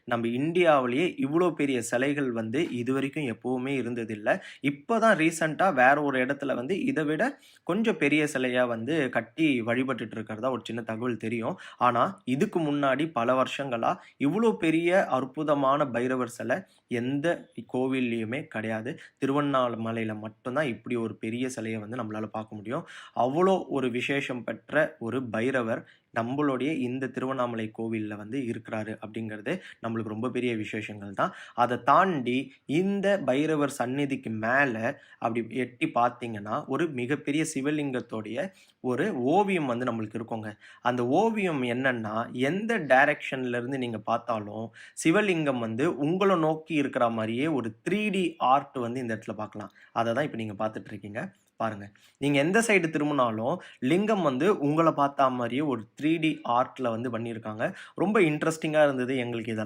நம்ம இந்தியாவிலேயே இவ்வளோ பெரிய சிலைகள் வந்து இதுவரைக்கும் எப்பவுமே இருந்ததில்ல. இப்ப தான் ரீசென்ட்டா வேற ஒரு இடத்துல வந்து இத விட கொஞ்சம் பெரிய சிலையா வந்து கட்டி வழிபட்டுட்டு இருக்கிறதா ஒரு சின்ன தகவல் தெரியும். ஆனா, இதுக்கு முன்னாடி பல வருஷங்களா இவ்வளோ பெரிய அற்புதமான பைரவர் சிலை எந்த கோவில்லயுமே கிடையாது. திருவண்ணாமலையில மட்டும் தான் இப்படி ஒரு பெரிய சிலைய வந்து நம்மளால பார்க்க முடியும். அவ்வளோ ஒரு விசேஷம் பெற்ற ஒரு பைரவர் நம்மளுடைய இந்த திருவண்ணாமலை கோவில்ல வந்து இருக்கிறாரு அப்படிங்கிறது நம்மளுக்கு ரொம்ப பெரிய விசேஷங்கள் தான். அத தாண்டி இந்த பைரவர் சந்நிதிக்கு மேல அப்படி எட்டி பார்த்தீங்கன்னா, ஒரு மிகப்பெரிய சிவலிங்கத்தோடைய ஒரு ஓவியம் வந்து நம்மளுக்கு இருக்குங்க. அந்த ஓவியம் என்னன்னா, எந்த டைரக்ஷன்ல இருந்து நீங்க பார்த்தாலும், சிவலிங்கம் வந்து உங்கள நோக்கி இருக்கிற மாரியே ஒரு 3டி ஆர்ட் வந்து இந்த இடத்துல பார்க்கலாம். அத தான் இப்ப நீங்க பார்த்துட்டு இருக்கீங்க. பாருங்க. நீங்க எந்த சைடு திரும்புனாலும், லிங்கம் வந்து உங்கள பார்த்தா மாரியே ஒரு 3டி ஆர்ட்ல வந்து பண்ணியிருக்காங்க. ரொம்ப இன்ட்ரஸ்டிங்கா இருந்தது எங்களுக்கு இதெல்லாம்.